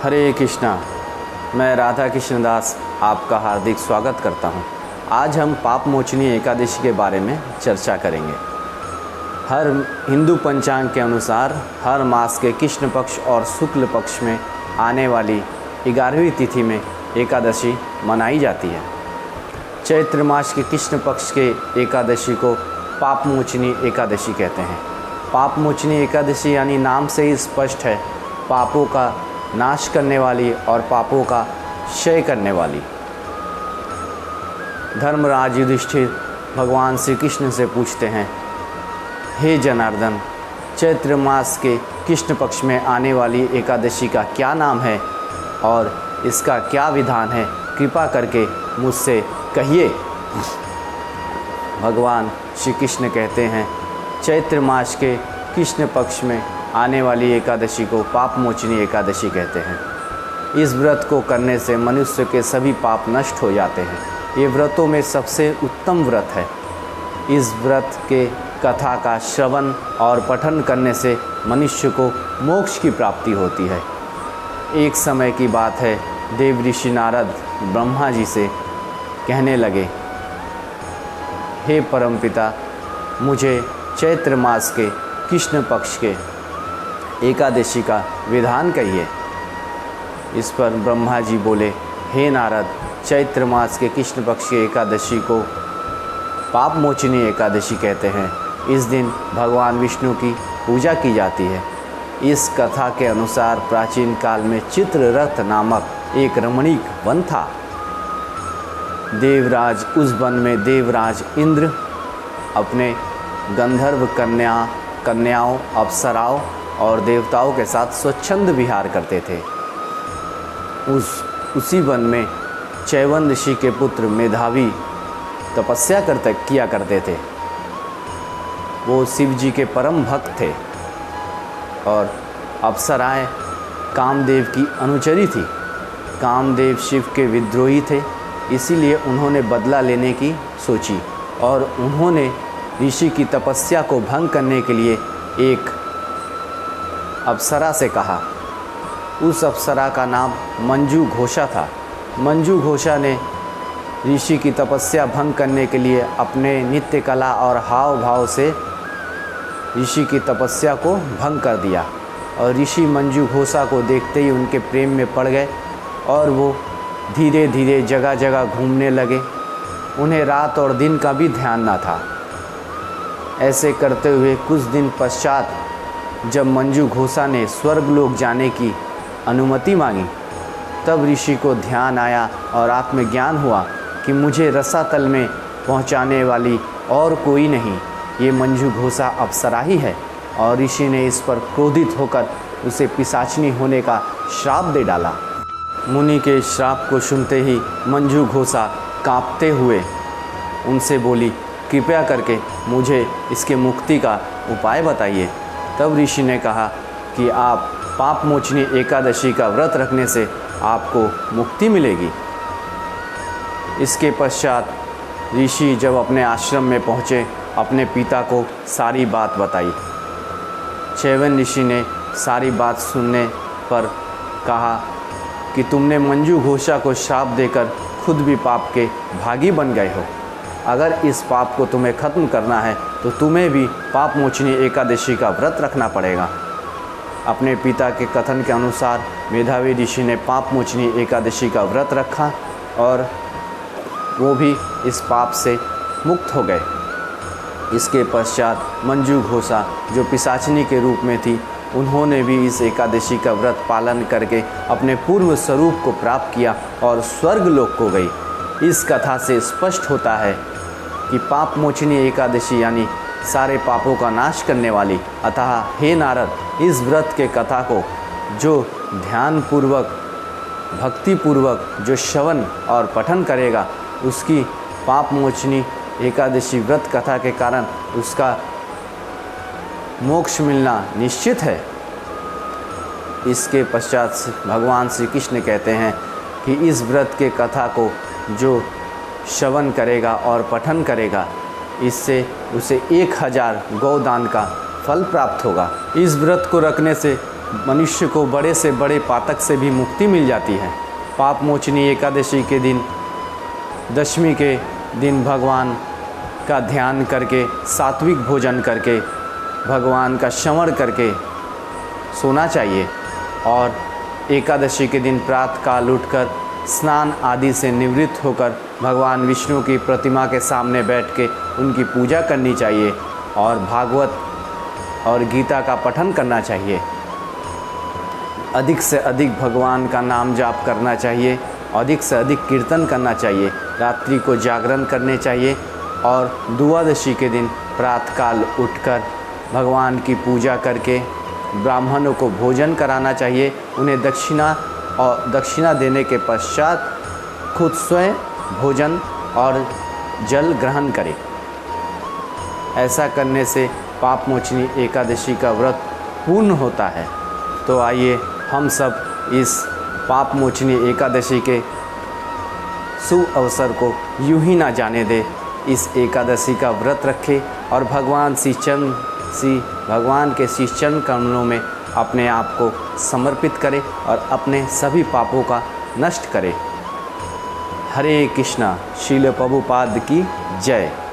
हरे कृष्णा। मैं राधा कृष्ण दास आपका हार्दिक स्वागत करता हूं। आज हम पाप मोचनी एकादशी के बारे में चर्चा करेंगे। हर हिंदू पंचांग के अनुसार हर मास के कृष्ण पक्ष और शुक्ल पक्ष में आने वाली 11वीं तिथि में एकादशी मनाई जाती है। चैत्र मास के कृष्ण पक्ष के एकादशी को पाप मोचनी एकादशी कहते हैं। पाप मोचनी एकादशी यानी नाम से ही स्पष्ट है, पापों का नाश करने वाली और पापों का क्षय करने वाली। धर्मराज युधिष्ठिर भगवान श्री कृष्ण से पूछते हैं, हे जनार्दन, चैत्र मास के कृष्ण पक्ष में आने वाली एकादशी का क्या नाम है और इसका क्या विधान है, कृपा करके मुझसे कहिए। भगवान श्री कृष्ण कहते हैं, चैत्र मास के कृष्ण पक्ष में आने वाली एकादशी को पाप मोचनी एकादशी कहते हैं। इस व्रत को करने से मनुष्य के सभी पाप नष्ट हो जाते हैं। ये व्रतों में सबसे उत्तम व्रत है। इस व्रत के कथा का श्रवण और पठन करने से मनुष्य को मोक्ष की प्राप्ति होती है। एक समय की बात है, देव ऋषि नारद ब्रह्मा जी से कहने लगे, हे परमपिता, मुझे चैत्र मास के कृष्ण पक्ष के एकादशी का विधान कहिए। इस पर ब्रह्मा जी बोले, हे नारद, चैत्र मास के कृष्ण पक्ष के एकादशी को पाप मोचनी एकादशी कहते हैं। इस दिन भगवान विष्णु की पूजा की जाती है। इस कथा के अनुसार प्राचीन काल में चित्ररथ नामक एक रमणीक वन था। देवराज उस वन में देवराज इंद्र अपने गंधर्व कन्याओं, अप्सराओं और देवताओं के साथ स्वच्छंद विहार करते थे। उसी वन में चैवन ऋषि के पुत्र मेधावी तपस्या किया करते थे। वो शिव जी के परम भक्त थे और अप्सराएं कामदेव की अनुचरी थी। कामदेव शिव के विद्रोही थे, इसीलिए उन्होंने बदला लेने की सोची और उन्होंने ऋषि की तपस्या को भंग करने के लिए एक अप्सरा से कहा। उस अप्सरा का नाम मंजू घोषा था। मंजू घोषा ने ऋषि की तपस्या भंग करने के लिए अपने नित्य कला और हाव भाव से ऋषि की तपस्या को भंग कर दिया और ऋषि मंजू घोषा को देखते ही उनके प्रेम में पड़ गए और वो धीरे धीरे जगह जगह घूमने लगे। उन्हें रात और दिन का भी ध्यान न था। ऐसे करते हुए कुछ दिन पश्चात जब मंजू घोषा ने स्वर्गलोक जाने की अनुमति मांगी, तब ऋषि को ध्यान आया और आत्मज्ञान हुआ कि मुझे रसातल में पहुंचाने वाली और कोई नहीं, ये मंजू घोषा अप्सरा ही है। और ऋषि ने इस पर क्रोधित होकर उसे पिशाचिनी होने का श्राप दे डाला। मुनि के श्राप को सुनते ही मंजू घोषा कांपते हुए उनसे बोली, कृपया करके मुझे इसके मुक्ति का उपाय बताइए। तब ऋषि ने कहा कि आप पाप मोचनी एकादशी का व्रत रखने से आपको मुक्ति मिलेगी। इसके पश्चात ऋषि जब अपने आश्रम में पहुँचे, अपने पिता को सारी बात बताई। चैवन ऋषि ने सारी बात सुनने पर कहा कि तुमने मंजू घोषा को श्राप देकर खुद भी पाप के भागी बन गए हो। अगर इस पाप को तुम्हें ख़त्म करना है तो तुम्हें भी पाप मोचनी एकादशी का व्रत रखना पड़ेगा। अपने पिता के कथन के अनुसार मेधावी ऋषि ने पाप मोचनी एकादशी का व्रत रखा और वो भी इस पाप से मुक्त हो गए। इसके पश्चात मंजू घोषा जो पिशाचिनी के रूप में थी, उन्होंने भी इस एकादशी का व्रत पालन करके अपने पूर्व स्वरूप को प्राप्त किया और स्वर्गलोक को गई। इस कथा से स्पष्ट होता है कि पाप मोचनी एकादशी यानी सारे पापों का नाश करने वाली। अतः हे नारद, इस व्रत के कथा को जो ध्यानपूर्वक, भक्तिपूर्वक जो श्रवण और पठन करेगा, उसकी पाप मोचनी एकादशी व्रत कथा के कारण उसका मोक्ष मिलना निश्चित है। इसके पश्चात भगवान श्री कृष्ण कहते हैं कि इस व्रत के कथा को जो श्रवण करेगा और पठन करेगा, इससे उसे 1000 गौदान का फल प्राप्त होगा। इस व्रत को रखने से मनुष्य को बड़े से बड़े पातक से भी मुक्ति मिल जाती है। पाप मोचनी एकादशी के दिन, दशमी के दिन भगवान का ध्यान करके, सात्विक भोजन करके, भगवान का स्मरण करके सोना चाहिए। और एकादशी के दिन प्रातःकाल उठकर स्नान आदि से निवृत्त होकर भगवान विष्णु की प्रतिमा के सामने बैठ के उनकी पूजा करनी चाहिए और भागवत और गीता का पठन करना चाहिए। अधिक से अधिक भगवान का नाम जाप करना चाहिए, अधिक से अधिक कीर्तन करना चाहिए, रात्रि को जागरण करने चाहिए और द्वादशी के दिन प्रातःकाल उठकर भगवान की पूजा करके ब्राह्मणों को भोजन कराना चाहिए। उन्हें दक्षिणा देने के पश्चात खुद स्वयं भोजन और जल ग्रहण करें। ऐसा करने से पाप मोचनी एकादशी का व्रत पूर्ण होता है। तो आइए हम सब इस पाप मोचनी एकादशी के शुभ अवसर को यूं ही ना जाने दें। इस एकादशी का व्रत रखें और भगवान के श्री चरण कमलों में अपने आप को समर्पित करें और अपने सभी पापों का नष्ट करें। हरे कृष्णा। श्रील प्रभुपाद की जय।